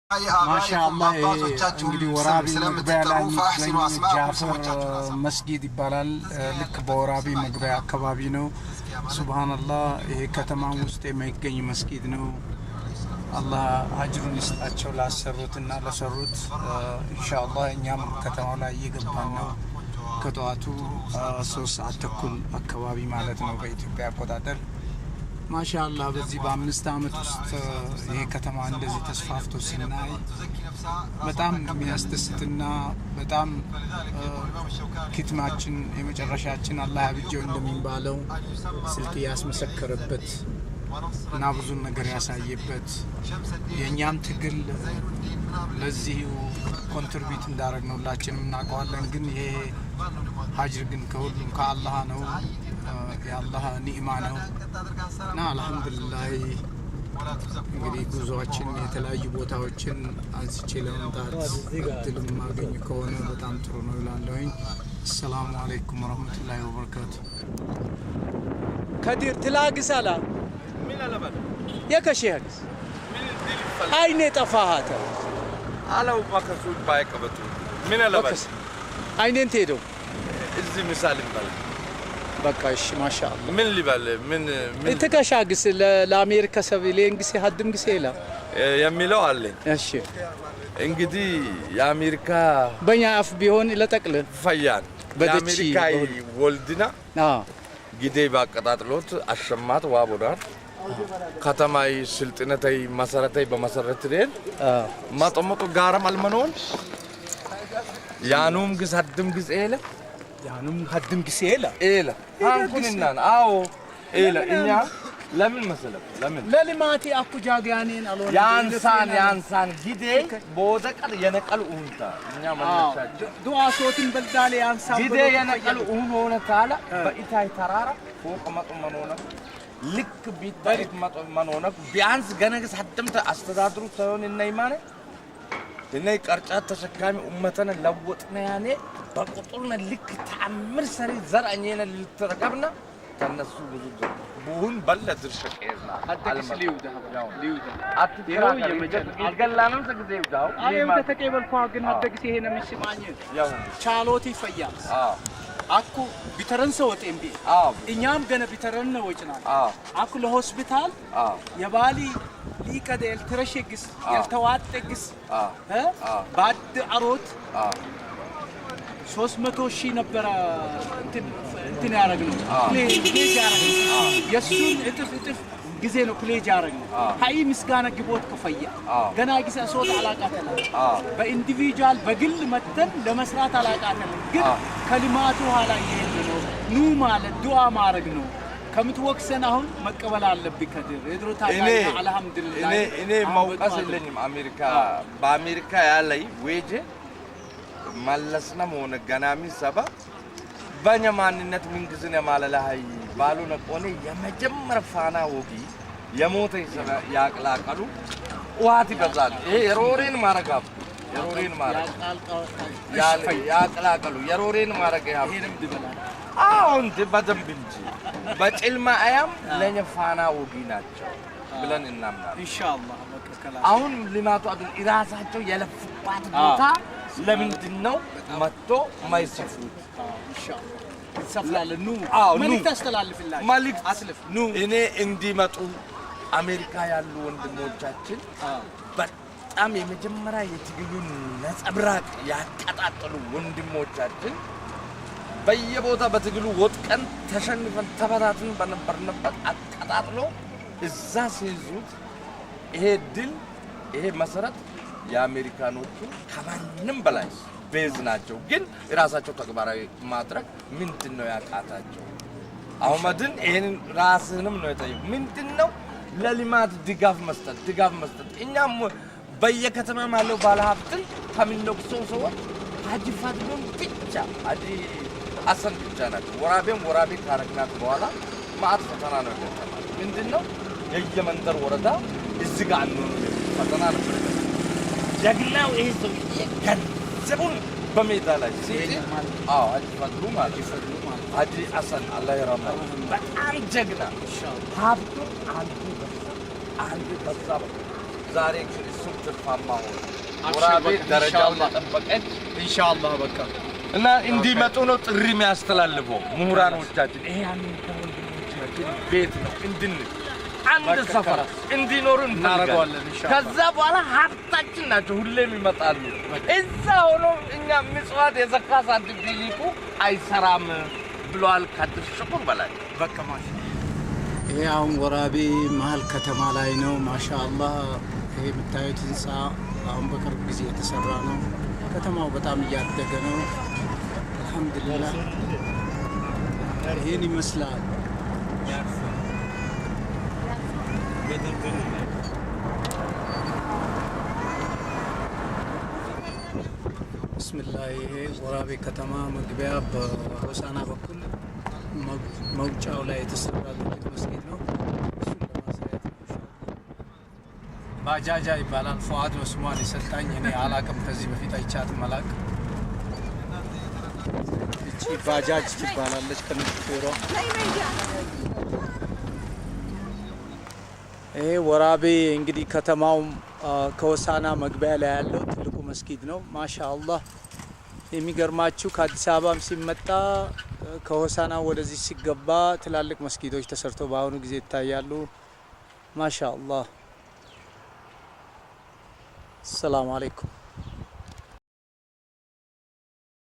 ማሻአላህ እንግዲህ ወራቢ መግቢያ ላይ ጃፈር መስጊድ ይባላል ልክ በወራቢ መግቢያ አካባቢ ነው ሱብሃንአላህ ይሄ ከተማ ውስጥ የሚገኝ መስጊድ ነው አላህ አጅሩን ይስጣቸው ላሰሩትና ለሰሩት ኢንሻአላህ እኛም ከተማው ላይ እየገባን ነው ከጧቱ 3 ሰዓት ተኩል አካባቢ ማለት ነው በኢትዮጵያ አቆጣጠር ማሻአላህ በዚህ በ5 አመት ውስጥ ይሄ ከተማ እንደዚህ ተስፋፍቶ ሲናይ በጣም የሚያስደስትና በጣም ኪትማችን የመጨረሻችን አላህ ያብጀው እንደሚባለው ስልክ ያስመሰከረበት እና ብዙ ነገር ያሳየበት የኛም ትግል ለዚህ ኮንትሪቢዩት እንዳደረግነው ሁላችንም እናውቀዋለን ግን ይሄ ሀጅር ግን ከሁሉም ከአላህ ነው የአላህ ኒዕማ ነው እና አልহামዱሊላህ እንግዲህ ጉዞአችን የተለያዩ ቦታዎችን አንስቼ ለመምጣት እድል ማገኝ ከሆነ በጣም ጥሩ ነው ይላልኝ ሰላም አለይኩም ወራህመቱላሂ ወበረካቱ ከዲር ትላግሳላ ምን አለበት የከሸህስ አይኔ ጠፋሃተ አላው ማከሱት ባይቀበቱ ምን አለበት አይኔን ትሄደው እዚህ ምሳል ይባላል በቃ እሺ ማሻአላህ ምን ሊባል ምን ተከሻግስ ለአሜሪካ ሰብሌንግስ ሀድምግስ ይላ የሚለው አለ እሺ እንግዲህ የአሜሪካ በእኛ አፍ ቢሆን ለጠቅለ ፈያን የአሜሪካ ወልድና ጊዜ ባቀጣጥሎት አሸማት ዋቦዳር ከተማይ ስልጥነታይ መሰረታይ በመሰረት ደል ማጠመጡ ጋራም አልመኖን ያኑም ግስ ሀድም ግስ ኤለ ያኑም ሀድም ግስ ኤለ አንኩንና አዎ ኤለ እኛ ለምን መሰለም ለምን ለልማቲ አኩጃጋኔን አሎን ያንሳን ጊዜ ቦደቀል የነቀል ኡንታ እኛ ማለቻቸው ዱዓ ሶትን በልዳለ ያንሳን ጊዜ የነቀል ኡን ሆነ ታላ በኢታይ ተራራ ፎቅ መጥመኖና ልክ ቢታይት መጥመኖና ቢያንስ ገነግስ ሀድምተ አስተዳድሩ ሳይሆን እና ይማነ እነይ ቀርጫት ተሸካሚ ኡመተነ ለወጥና ያኔ በቁጥርና ልክ ተአምር ሰሪ ዘርአኝነ ልትረከብና ተነሱ ብዙ ቡሁን በለ ድርሽቀና አደክስ ሊውዳ አትዲራ ይገላንም ተግዜው ዳው አየው ተተቀበልኩ ግን አደክስ ይሄ ነው የሚስማኝ ያው ቻሎቲ ፈያስ አኩ ቢተረንሰ ወጤምቢ እኛም ገነ ቢተረን ነው ወጭና አኩ ለሆስፒታል የባሊ ሊቀደ የልትረሽግስ የልተዋጠግስ ባድ አሮት 300,000 ነበር እንትን ያረግነው ፕሌጅ ያረግነው የሱን እጥፍ ጊዜ ነው ፕሌጅ ያረግነው ሃይ ምስጋና ግቦት ከፈያ ገና ጊዜ ሶት አላቃተለ በኢንዲቪጁዋል በግል መተን ለመስራት አላቃተለ ግን ከልማቱ ኋላ ይሄን ነው ኑ ማለት ዱዓ ማረግ ነው ከምትወክሰን አሁን መቀበል አለብኝ ከድር የድሮ ታጋይ አልহামዱሊላህ እኔ ማውቀስ የለኝም አሜሪካ በአሜሪካ ያለይ ወጄ ማለስና ሆነ ገናሚ ሰባ በእኛማንነት ምን ግዝነ ማለላhay ባሉ ነቆኔ የመጀመር ፋና ወጊ የሞተ ይሰራ ያቅላቀሉ ዋት ይበዛል ይሄ የሮሬን ማረጋብ የሮሬን ማረጋ ያቅላቀሉ የሮሬን ማረጋ ይሄንም ድበላ አሁን በደንብ እንጂ በጭልማ አያም ለኛ ፋና ወጊ ናቸው ብለን እናምናለን ኢንሻአላህ ወከከላ አሁን ልማቱ አድን ኢራሳቸው የለፍባት ቦታ ለምንድነው መጥቶ ማይሰፉት ኢንሻአላህ ሰፍላለ ኑ መልእክት አስተላልፍላችሁ መልእክት አስልፍ ኑ እኔ እንዲመጡ አሜሪካ ያሉ ወንድሞቻችን በጣም የመጀመሪያ የትግሉን ነጸብራቅ ያቀጣጠሉ ወንድሞቻችን በየቦታ በትግሉ ወጥቀን ተሸንፈን ተበታትን በነበርንበት አቀጣጥሎ እዛ ሲይዙት ይሄ ድል ይሄ መሰረት የአሜሪካኖቹ ከማንም በላይ ቤዝ ናቸው ግን ራሳቸው ተግባራዊ ማድረግ ምንድነው ያቃታቸው አህመድን ይሄን ራስንም ነው የጠየቁ ምንድነው ለልማት ድጋፍ መስጠት እኛም በየከተማ ማለው ባለሀብትን ከሚነግሰው ሰዎች ሀጂ ፋድሉን ብቻ ሀጂ አሰን ብቻ ናቸው ወራቤ ካረግናት በኋላ ማአት ፈተና ነው የገጠመን ምንድነው የየመንደር ወረዳ እዚህ ጋር ነው ፈተና ነው ጀግናው ይሄ ሰው ገንዘቡን በሜዳ ላይ ሲል ሀጂ ፈድሉ ማለት ሀጂ አሰን አላህ ይራማው በጣም ጀግና ሀብቱ አንዱ በዛ ዛሬ እሱ ትርፋማ ሆነ ወራቤ ደረጃውን ተጠበቀች ኢንሻአላህ በቃ እና እንዲመጡ ነው ጥሪ የሚያስተላልፈው ምሁራኖቻችን ይሄ ወንድሞቻችን ቤት ነው እንድን አንድ ሰፈር እንዲኖሩ እናደርጋለን ኢንሻአላህ ከዛ በኋላ ሀብታችን ናቸው ሁሌም ይመጣሉ እዛ ሆኖ እኛ ምጽዋት የዘካት አድርጊልኩ አይሰራም ብሏል ከድርሽቁን በላይ በቃ ማሽ ይሄ አሁን ወራቤ መሀል ከተማ ላይ ነው ማሻአላህ ይሄ የምታዩት ህንጻ አሁን በቅርብ ጊዜ የተሰራ ነው ከተማው በጣም እያደገ ነው አልহামዱሊላህ ይሄን ይመስላል ብስሚላህ ይሄ ወራቤ ከተማ መግቢያ በሆሳና በኩል መውጫው ላይ የተሰራ ትልቅ መስጊድ ነው እሱን ለማሳየት ነው ባጃጃ ይባላል ፉአድ ነው ስሟን የሰጣኝ እኔ አላቅም ከዚህ በፊት አይቻትም አላቅ እቺ ባጃጅ ትባላለች ከነሹፌሯ ይሄ ወራቤ እንግዲህ ከተማው ከሆሳና መግቢያ ላይ ያለው ትልቁ መስጊድ ነው ማሻአላህ የሚገርማችሁ ከአዲስ አበባም ሲመጣ ከሆሳና ወደዚህ ሲገባ ትላልቅ መስጊዶች ተሰርተው በአሁኑ ጊዜ ይታያሉ ማሻአላህ ሰላም አለይኩም